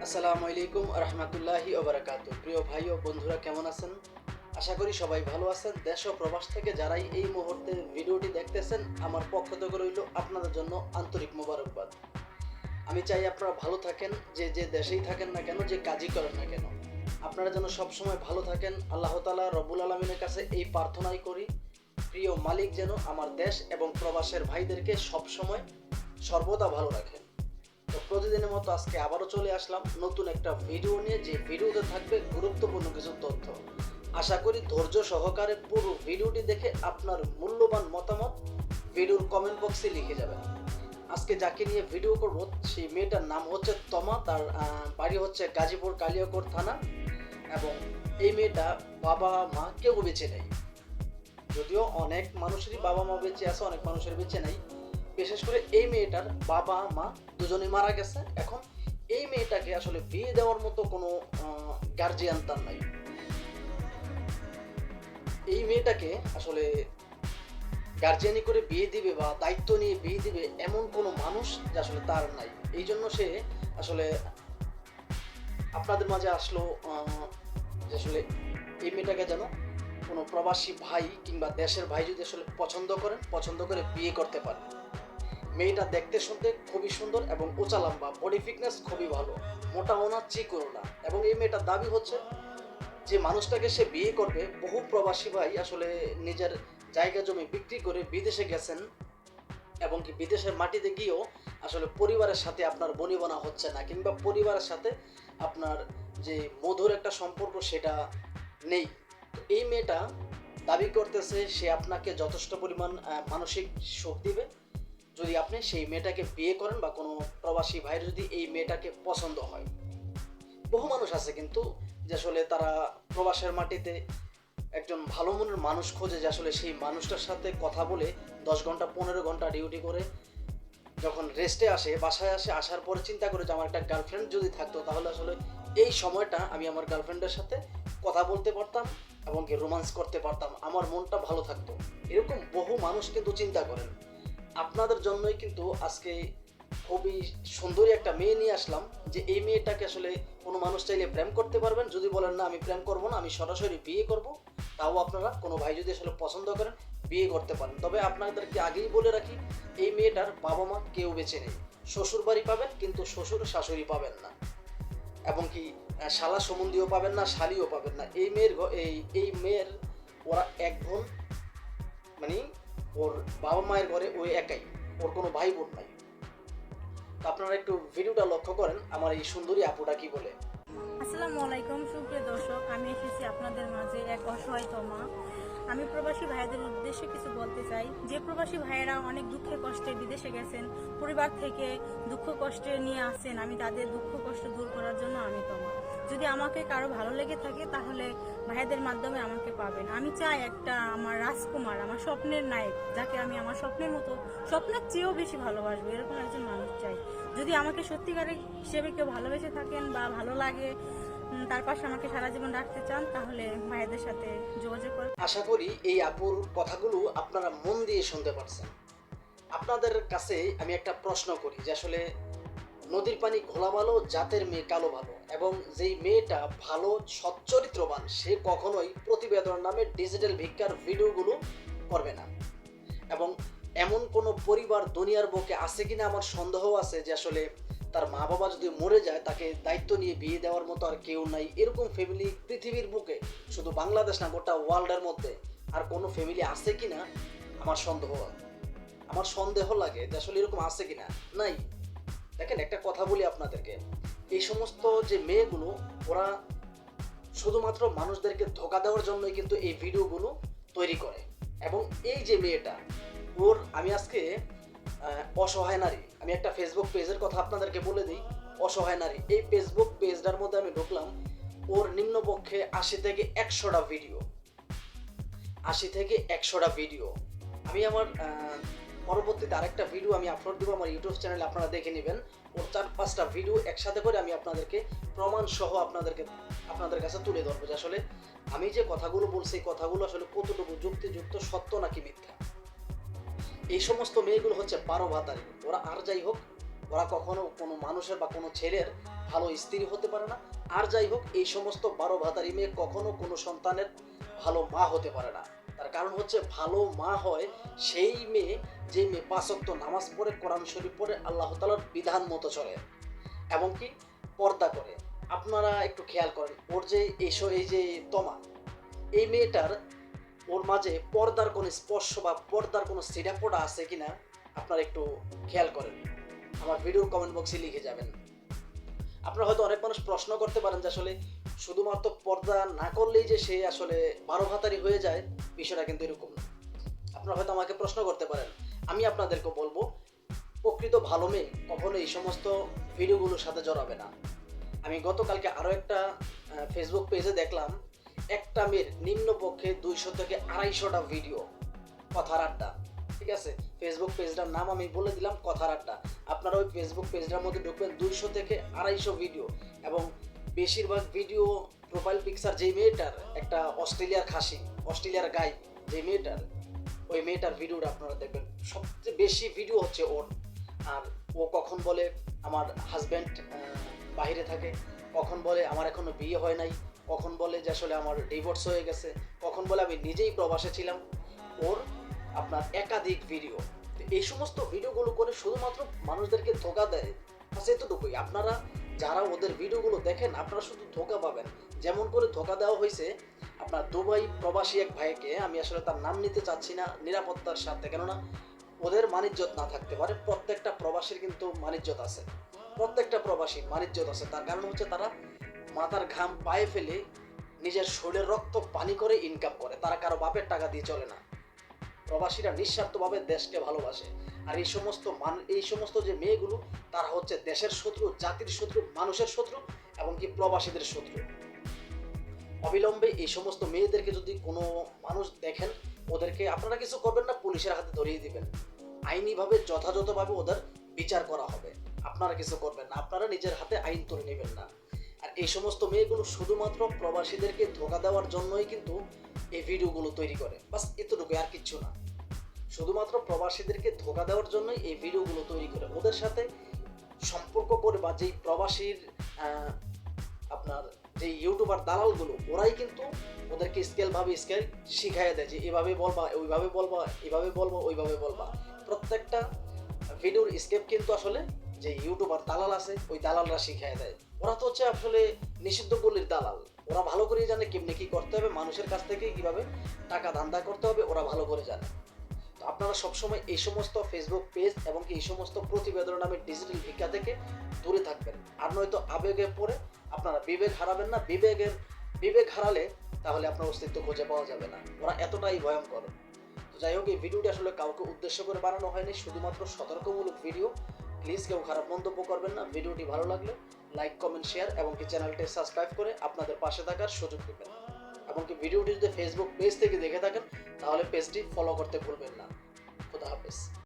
আসসালামু আলাইকুম রহমতুল্লাহি ওবারাকাতু। প্রিয় ভাই ও বন্ধুরা, কেমন আছেন? আশা করি সবাই ভালো আছেন। দেশ ও প্রবাস থেকে যারাই এই মুহূর্তে ভিডিওটি দেখতেছেন, আমার পক্ষ থেকে রইল আপনাদের জন্য আন্তরিক মোবারকবাদ। আমি চাই আপনারা ভালো থাকেন, যে যে দেশেই থাকেন না কেন, যে কাজই করেন না কেন, আপনারা যেন সবসময় ভালো থাকেন। আল্লাহ তাআলা রব্বুল আলামিনের কাছে এই প্রার্থনাই করি, প্রিয় মালিক যেন আমার দেশ এবং প্রবাসের ভাইদেরকে সবসময় সর্বদা ভালো রাখেন। তো প্রতিদিনের মতো আজকে আবারও চলে আসলাম নতুন একটা ভিডিও নিয়ে, যে ভিডিওতে থাকবে গুরুত্বপূর্ণ কিছু তথ্য। আশা করি ধৈর্য সহকারে পুরো ভিডিওটি দেখে আপনার মূল্যবান মতামত ভিডিওর কমেন্ট বক্সে লিখে যাবেন। আজকে যাকে নিয়ে ভিডিও করব সেই মেয়েটার নাম হচ্ছে তমা। তার বাড়ি হচ্ছে গাজীপুর কালিয়াকৈর থানা, এবং এই মেয়েটা বাবা মা কেউ বেঁচে নেই। যদিও অনেক মানুষেরই বাবা মা বেঁচে আছে, অনেক মানুষের বেঁচে নাই। বিশেষ করে এই মেয়েটার বাবা মা দুজনেই মারা গেছে। এখন এই মেয়েটাকে আসলে বিয়ে দেওয়ার মতো কোনো গার্জিয়ান তার নাই। এই মেয়েটাকে আসলে গার্জিয়ানি করে বিয়ে দিবে বা দায়িত্ব নিয়ে বিয়ে দিবে এমন কোনো মানুষ যে আসলে তার নাই। এই জন্য সে আসলে আপনাদের মাঝে আসলো, যে আসলে এই মেয়েটাকে যেন কোনো প্রবাসী ভাই কিংবা দেশের ভাই যদি আসলে পছন্দ করে বিয়ে করতে পারে। মেয়েটা দেখতে শুনতে খুবই সুন্দর এবং উঁচা লম্বা, বডি ফিটনেস খুবই ভালো, মোটাও না চিকনও না। এবং এই মেয়েটার দাবি হচ্ছে যে মানুষটাকে সে বিয়ে করবে, বহু প্রবাসী ভাই আসলে নিজের জায়গা জমি বিক্রি করে বিদেশে গেছেন, এবং কি বিদেশের মাটিতে গিয়েও আসলে পরিবারের সাথে আপনার বনিবনা হচ্ছে না, কিংবা পরিবারের সাথে আপনার যে মধুর একটা সম্পর্ক সেটা নেই। তো এই মেয়েটা দাবি করতেছে সে আপনাকে যথেষ্ট পরিমাণ মানসিক সুখ দিবে যদি আপনি সেই মেয়েটাকে বিয়ে করেন, বা কোনো প্রবাসী ভাইয়ের যদি এই মেয়েটাকে পছন্দ হয়। বহু মানুষ আছে কিন্তু যে আসলে তারা প্রবাসের মাটিতে একজন ভালো মনের মানুষ খোঁজে, যে আসলে সেই মানুষটার সাথে কথা বলে 10 ঘন্টা 15 ঘন্টা ডিউটি করে যখন রেস্টে আসে, বাসায় আসে, আসার পরে চিন্তা করে যে আমার একটা গার্লফ্রেন্ড যদি থাকতো, তাহলে আসলে এই সময়টা আমি আমার গার্লফ্রেন্ডের সাথে কথা বলতে পারতাম এবং কি রোমান্স করতে পারতাম, আমার মনটা ভালো থাকতো। এরকম বহু মানুষ কিন্তু চিন্তা করেন। আপনাদের জন্যই কিন্তু আজকে খুবই সুন্দরী একটা মেয়ে নিয়ে আসলাম, যে এই মেয়েটাকে আসলে কোনো মানুষ চাইলে প্রেম করতে পারবেন। যদি বলেন না আমি প্রেম করব না, আমি সরাসরি বিয়ে করব, তাও আপনারা কোনো ভাই যদি আসলে পছন্দ করেন বিয়ে করতে পারেন। তবে আপনাদেরকে আগেই বলে রাখি, এই মেয়েটার বাবা মা কেউ বেঁচে নেই। শ্বশুর বাড়ি পাবেন কিন্তু শ্বশুর শাশুড়ি পাবেন না, এবং কি শালা সম্বন্ধীও পাবেন না, শালিও পাবেন না। এই মেয়ের ওরা এক বোন, মানে ওর বাবা মায়ের ঘরে ওই একাই, ওর কোনো ভাই বোন নাই। তো আপনারা একটু ভিডিওটা লক্ষ্য করেন আমার এই সুন্দরী আপুটা কি বলে। আসসালামু আলাইকুম সুপ্রিয় দর্শক, আমি এসেছি আপনাদের মাঝে এক অসহায়তম মা। আমি প্রবাসী ভাইদের উদ্দেশ্যে কিছু বলতে চাই। যে প্রবাসী ভাইয়েরা অনেক দুঃখে কষ্টে বিদেশে গেছেন, পরিবার থেকে দুঃখ কষ্টে নিয়ে আসেন, আমি তাদের দুঃখ কষ্ট দূর করার জন্য আমি তোমা। যদি আমাকে কারো ভালো লেগে থাকে তাহলে ভাইদের মাধ্যমে আমাকে পাবেন। আমি চাই একটা আমার রাজকুমার, আমার স্বপ্নের নায়ক, যাকে আমি আমার স্বপ্নের মতো, স্বপ্নের চেয়েও বেশি ভালোবাসবো, এরকম একজন মানুষ চাই। যদি আমাকে সত্যিকারের হিসেবে কেউ ভালোবেসে থাকেন বা ভালো লাগে, তার পাশে আমাকে সারা জীবন রাখতে চান, তাহলে ভাইদের সাথে যোগাযোগ করুন। আশা করি এই আপুর কথাগুলো আপনারা মন দিয়ে শুনতে পারছেন। আপনাদের কাছে আমি একটা প্রশ্ন করি, যে আসলে নদীর পানি ঘোলা ভালো, জাতের মেয়ে কালো ভালো, এবং যেই মেয়েটা ভালো সচ্চরিত্রবান সে কখনোই প্রতিবেদন নামে ডিজিটাল ভিক্ষার ভিডিওগুলো করবে না। এবং এমন কোনো পরিবার দুনিয়ার বুকে আছে কিনা আমার সন্দেহ আছে, যে আসলে তার মা বাবা যদি মরে যায় তাকে দায়িত্ব নিয়ে বিয়ে দেওয়ার মতো আর কেউ নাই। এরকম ফ্যামিলি পৃথিবীর বুকে, শুধু বাংলাদেশ না, গোটা ওয়ার্ল্ডের মধ্যে আর কোনো ফ্যামিলি আছে কিনা আমার সন্দেহ লাগে, যে আসলে এরকম আছে কিনা। নাই। দেখেন, একটা কথা বলি আপনাদেরকে, এই সমস্ত যে মেয়েগুলো, ওরা শুধুমাত্র মানুষদেরকে ধোকা দেওয়ার জন্যই কিন্তু এই ভিডিওগুলো তৈরি করে। এবং এই যে মেয়েটা, আমি আজকে অসহায় নারী, আমি একটা ফেসবুক পেজের কথা আপনাদেরকে বলে দিই। অসহায় নারী এই ফেসবুক পেজটার মধ্যে আমি ঢুকলাম, ওর নিম্নপক্ষে 80 থেকে 100টা ভিডিও আমি আমার পরবর্তীতে আরেকটা ভিডিও আমি আপলোড দেবো আমার ইউটিউব চ্যানেলে, আপনারা দেখে নেবেন। ওর 4-5টা ভিডিও একসাথে করে আমি আপনাদেরকে প্রমাণ সহ আপনাদের কাছে তুলে ধরবো, যে আসলে আমি যে কথাগুলো বলছি এই কথাগুলো আসলে কতটুকু যুক্তিযুক্ত, সত্য নাকি মিথ্যা। এই সমস্ত মেয়েগুলো হচ্ছে 12 ভাতারি। ওরা আর যাই হোক, ওরা কখনো কোনো মানুষের বা কোনো ছেলের ভালো স্ত্রী হতে পারে না। আর যাই হোক, এই সমস্ত 12 ভাতারি মেয়ে কখনো কোনো সন্তানের ভালো মা হতে পারে না। তার কারণ হচ্ছে ভালো মা হয় সেই মেয়ে যে মেয়ে 5 ওয়াক্ত নামাজ পড়ে, কোরআন শরীফ পড়ে, আল্লাহ তাআলার বিধান মতো চলে এবং কি পর্দা করে। আপনারা একটু খেয়াল করেন, ওর যে এই যে তমা, এই মেয়েটার ওর মাঝে পর্দার কোনো স্পর্শ বা পর্দার কোনো সিডাপোটা আছে কিনা আপনারা একটু খেয়াল করেন। আমার ভিডিওর কমেন্ট বক্সে লিখে যাবেন। আপনারা হয়তো অনেক মানুষ প্রশ্ন করতে পারেন যে আসলে শুধুমাত্র পর্দা না করলেই যে সে আসলে 12 ভাতারি হয়ে যায়, বিষয়টা কিন্তু এরকম না। আপনারা হয়তো আমাকে প্রশ্ন করতে পারেন, আমি আপনাদেরকে বলবো প্রকৃত ভালো মেয়ে কখনো এই সমস্ত ভিডিওগুলোর সাথে জড়াবে না। আমি গতকালকে আরও একটা ফেসবুক পেজে দেখলাম, একটা মেয়ের নিম্নপক্ষে 200 থেকে 250টা ভিডিও, কথার আড্ডা। ঠিক আছে, ফেসবুক পেজটার নাম আমি বলে দিলাম, কথার আড্ডা। আপনারা ওই ফেসবুক পেজটার মধ্যে ঢুকবেন, 200 থেকে 250 ভিডিও, এবং বেশিরভাগ ভিডিও প্রোফাইল পিকচার যেই মেয়েটার, একটা অস্ট্রেলিয়ার খাসি, অস্ট্রেলিয়ার গাই যে মেয়েটার, ওই মেয়েটার ভিডিওটা আপনারা দেখবেন। সবচেয়ে বেশি ভিডিও হচ্ছে ওর। আর ও কখন বলে আমার হাজব্যান্ড বাইরে থাকে, কখন বলে আমার এখনো বিয়ে হয় নাই, কখন বলে যে আসলে আমার ডিভোর্স হয়ে গেছে, কখন বলে আমি নিজেই প্রবাসে ছিলাম। ওর আপনার একাধিক ভিডিও। তো এই সমস্ত ভিডিওগুলো করে শুধুমাত্র মানুষদেরকে ধোঁকা দেয়। বাস এতটুকুই। আপনারা যারা ওদের ভিডিওগুলো দেখেন, আপনারা শুধু ধোঁকা পাবেন। যেমন করে ধোঁকা দেওয়া হয়েছে আপনার দুবাই প্রবাসী এক ভাইকে, আমি আসলে তার নাম নিতে চাচ্ছি না নিরাপত্তার সাথে, কেননা ওদের মানিজ্যত না থাকতে পারে। প্রত্যেকটা প্রবাসীর কিন্তু মানিজ্যত আছে, প্রত্যেকটা প্রবাসীর মানিজ্যত আছে। তার কারণ হচ্ছে তারা মাথার ঘাম পায়ে ফেলে নিজের শরীরের রক্ত পানি করে ইনকাম করে, তারা কারো বাপের টাকা দিয়ে চলে না। প্রবাসীরা নিঃস্বার্থভাবে দেশকে ভালোবাসে। আর এই সমস্ত যে মেয়েগুলো, তারা হচ্ছে দেশের শত্রু, জাতির শত্রু, মানুষের শত্রু, এবং কি প্রবাসীদের শত্রু। অবিলম্বে এই সমস্ত মেয়েদেরকে যদি কোনো মানুষ দেখেন, ওদেরকে আপনারা কিছু করবেন না, পুলিশের হাতে ধরিয়ে দিবেন। আইনিভাবে যথাযথভাবে ওদের বিচার করা হবে। আপনারা কিছু করবেন না, আপনারা নিজের হাতে আইন তুলে নেবেন না। আর এই সমস্ত মেয়েগুলো শুধুমাত্র প্রবাসীদেরকে ধোঁকা দেওয়ার জন্যই কিন্তু এই ভিডিওগুলো তৈরি করে। বাস এতটুকুই, আর কিচ্ছু না। শুধুমাত্র প্রবাসীদেরকে ধোঁকা দেওয়ার জন্যই এই ভিডিওগুলো তৈরি করে। ওদের সাথে সম্পর্ক করে বা যেই প্রবাসীর আপনার যে ইউটিউবার দালালগুলো, ওরাই কিন্তু ওদেরকে স্কেল শিখাইয়া দেয় যে এভাবে বলবা, ওইভাবে বলবা, এভাবে বলবা, ওইভাবে বলবা। প্রত্যেকটা ভিডিওর স্কেপ কিন্তু আসলে যে ইউটিউবার দালাল আছে, ওই দালালরা শিখাইয়া দেয়। ওরা তো হচ্ছে আসলে নিষিদ্ধ গলির দালাল। ওরা ভালো করেই জানে কেমনে কি করতে হবে, মানুষের কাছ থেকে কিভাবে টাকা ধান্দা করতে হবে, ওরা ভালো করে জানে। তো আপনারা সবসময় এই সমস্ত ফেসবুক পেজ এবং কি এই সমস্ত প্রতিবেদন নামে ডিজিটাল ভিক্ষা থেকে দূরে থাকবেন। আর নয়তো আবেগে পড়ে আপনারা বিবেক হারাবেন না। বিবেক হারালে তাহলে আপনার অস্তিত্ব খুঁজে পাওয়া যাবে না। ওরা এতটাই ভয়ঙ্কর। তো যাই হোক, এই ভিডিওটি আসলে কাউকে উদ্দেশ্য করে বানানো হয়নি, শুধুমাত্র সতর্কমূলক ভিডিও। প্লিজ কেউ খারাপ মন্তব্য করবেন না। ভিডিওটি ভালো লাগলে লাইক, কমেন্ট, শেয়ার এবং কি চ্যানেলটি সাবস্ক্রাইব করে আপনাদের পাশে থাকার সুযোগ দেবেন। এবং কি ভিডিওটি যদি ফেসবুক পেজ থেকে দেখে থাকেন, তাহলে পেজটি ফলো করতে ভুলবেন না। খুদা হাফেজ।